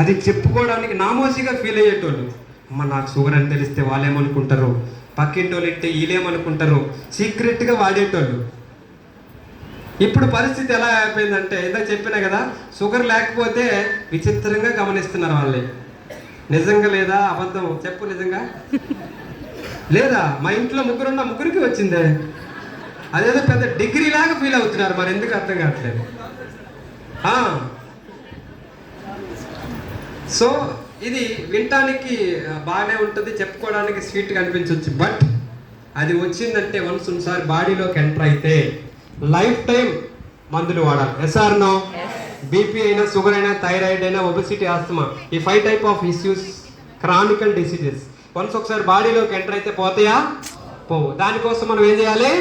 అది చెప్పుకోవడానికి నామోసిగా ఫీల్ అయ్యేటోళ్ళు. అమ్మ నాకు షుగర్ అని తెలిస్తే వాళ్ళేమనుకుంటారు, పక్కింటోళ్ళు ఇంటే వీళ్ళేమనుకుంటారు, సీక్రెట్గా వాడేటోళ్ళు. ఇప్పుడు పరిస్థితి ఎలా అయిపోయిందంటే, ఇందాక చెప్పినా కదా, షుగర్ లేకపోతే విచిత్రంగా గమనిస్తున్నారు వాళ్ళని. నిజంగా లేదా అబద్ధం చెప్పు, నిజంగా లేదా? మా ఇంట్లో ముగ్గురున్న ముగ్గురికి వచ్చిందే, అదేదో పెద్ద డిగ్రీ లాగా ఫీల్ అవుతున్నారు. మరి ఎందుకు అర్థం కావట్లేదు. సో ఇది వినటానికి బాగానే ఉంటుంది, చెప్పుకోవడానికి స్వీట్గా అనిపించవచ్చు. బట్ అది వచ్చిందంటే వన్స్ ఒకసారి బాడీలోకి ఎంటర్ అయితే లైఫ్ టైం మందులు వాడాలి. Yes or no? బీపీ అయినా, షుగర్ అయినా, థైరాయిడ్ అయినా, ఒబెసిటీ, ఆస్తమా, ఈ 5 type of issues, chronical diseases once ఒకసారి బాడీలోకి ఎంటర్ అయితే పోతాయా? పోవు. దానికోసం మనం ఏం చేయాలి?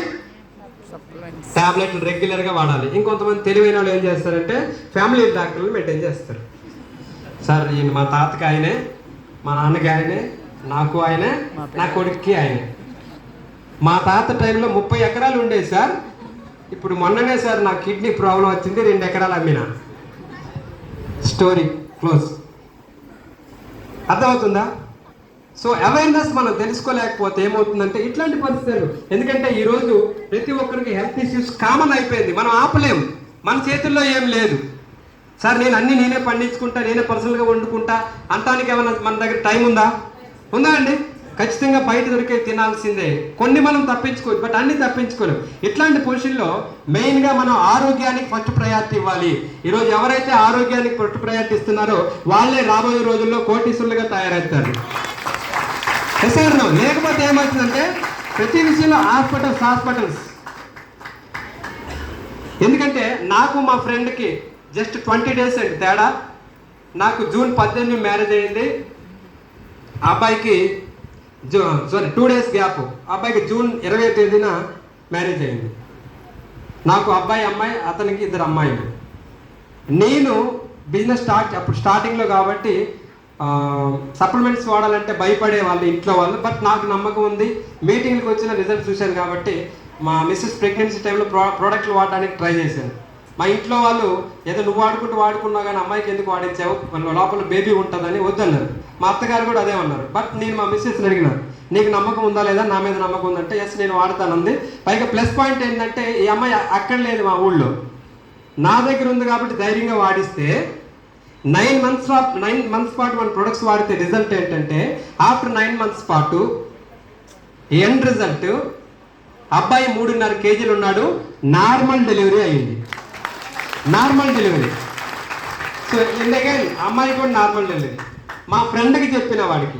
టాబ్లెట్లు రెగ్యులర్గా వాడాలి. ఇంకొంతమంది తెలివైన వాళ్ళు ఏం చేస్తారంటే ఫ్యామిలీ డాక్టర్లు మెయింటైన్ చేస్తారు. సార్ ఈయన మా తాతకి ఆయనే, మా నాన్నకి ఆయనే, నాకు ఆయనే, నా కొడుక్కి ఆయనే. మా తాత టైంలో 30 ఎకరాలు ఉండేది సార్. ఇప్పుడు మొన్ననే సార్ నాకు కిడ్నీ ప్రాబ్లం వచ్చింది, 2 ఎకరాలు అమ్మినా. Story close. అర్థమవుతుందా? సో అవేర్నెస్ మనం తెలుసుకోలేకపోతే ఏమవుతుందంటే ఇట్లాంటి పరిస్థితులు. ఎందుకంటే ఈరోజు ప్రతి ఒక్కరికి హెల్త్ ఇష్యూస్ కామన్ అయిపోయింది. మనం ఆపలేం, మన చేతుల్లో ఏం లేదు. సార్ నేను అన్నీ నేనే పండించుకుంటా, నేనే పర్సనల్గా వండుకుంటా అంటానికి ఏమన్నా మన దగ్గర టైం ఉందా? ఉందా అండి? ఖచ్చితంగా బయట దొరికే తినాల్సిందే. కొన్ని మనం తప్పించుకోవచ్చు, బట్ అన్ని తప్పించుకోలేం. ఇట్లాంటి పొజిషన్లో మెయిన్గా మనం ఆరోగ్యానికి ఫస్ట్ ప్రయారిటీ ఇవ్వాలి. ఈరోజు ఎవరైతే ఆరోగ్యానికి ఫస్ట్ ప్రయారిటీ ఇస్తున్నారో వాళ్ళే రాబోయే రోజుల్లో కోటీశ్వరులుగా తయారవుతారు. సార్ లేకపోతే ఏమవుతుందంటే ప్రతి విషయంలో హాస్పిటల్స్. ఎందుకంటే నాకు మా ఫ్రెండ్కి జస్ట్ 20 days అండి తేడా. నాకు జూన్ 18 మ్యారేజ్ అయింది, అబ్బాయికి 2 days గ్యాప్. అబ్బాయికి జూన్ 20వ తేదీన మ్యారేజ్ అయింది. నాకు అబ్బాయి అమ్మాయి, అతనికి 2 అమ్మాయిలు. నేను బిజినెస్ అప్పుడు స్టార్టింగ్లో కాబట్టి సప్లిమెంట్స్ వాడాలంటే భయపడే వాళ్ళు ఇంట్లో వాళ్ళు. బట్ నాకు నమ్మకం ఉంది, మీటింగ్కి వచ్చిన రిజల్ట్ చూశాను కాబట్టి మా మిస్సెస్ ప్రెగ్నెన్సీ టైంలో ప్రోడక్ట్లు వాడడానికి ట్రై చేశాను. మా ఇంట్లో వాళ్ళు ఏదో నువ్వు వాడుకున్నావు కానీ అమ్మాయికి ఎందుకు వాడించావు, లోపల బేబీ ఉంటుందని వద్దన్నారు. మా అత్తగారు కూడా అదే అన్నారు. బట్ నేను మా మిస్సెస్ని అడిగినాను, నీకు నమ్మకం ఉందా లేదా? నా మీద నమ్మకం ఉందంటే ఎస్ నేను వాడతానంది. పైగా ప్లస్ పాయింట్ ఏంటంటే ఈ అమ్మాయి అక్కడ లేదు, మా ఊళ్ళో నా దగ్గర ఉంది కాబట్టి ధైర్యంగా వాడిస్తే 9 months పాటు మన ప్రొడక్ట్స్ వాడితే రిజల్ట్ ఏంటంటే ఆఫ్టర్ 9 months పాటు ఎండ్ రిజల్ట్ అబ్బాయి 3.5 kg ఉన్నాడు, నార్మల్ డెలివరీ అయ్యింది. Normal delivery. సో ఎందుకంటే అమ్మాయి కూడా నార్మల్ డెలివరీ. మా ఫ్రెండ్కి చెప్పిన వాడికి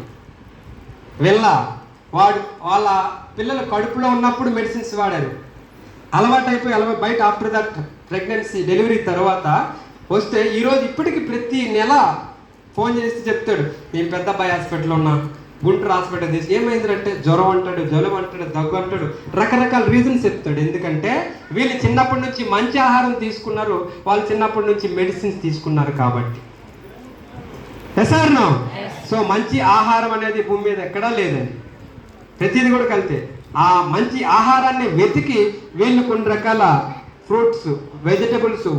వాళ్ళ పిల్లలు కడుపులో ఉన్నప్పుడు మెడిసిన్స్ వాడారు, అలవాటు బయట ఆఫ్టర్ దట్ ప్రెగ్నెన్సీ డెలివరీ తర్వాత వస్తే ఈరోజు ఇప్పటికి ప్రతి నెల ఫోన్ చేసి చెప్తాడు, నేను పెద్ద అబ్బాయి హాస్పిటల్లో ఉన్నా, గుంటూరు హాస్పిటల్ తీసి ఏమైందంటే జ్వరం అంటాడు, జలుబు అంటాడు, దగ్గు అంటాడు, రకరకాల రీజన్స్ చెప్తాడు. ఎందుకంటే వీళ్ళు చిన్నప్పటి నుంచి మంచి ఆహారం తీసుకున్నారు, వాళ్ళు చిన్నప్పటి నుంచి మెడిసిన్స్ తీసుకున్నారు కాబట్టి. ఎస్ఆర్నో? సో మంచి ఆహారం అనేది భూమి మీద ఎక్కడా లేదండి, ప్రతిదీ కూడా కలితే. ఆ మంచి ఆహారాన్ని వెతికి వీళ్ళు కొన్ని రకాల ఫ్రూట్స్, వెజిటబుల్స్,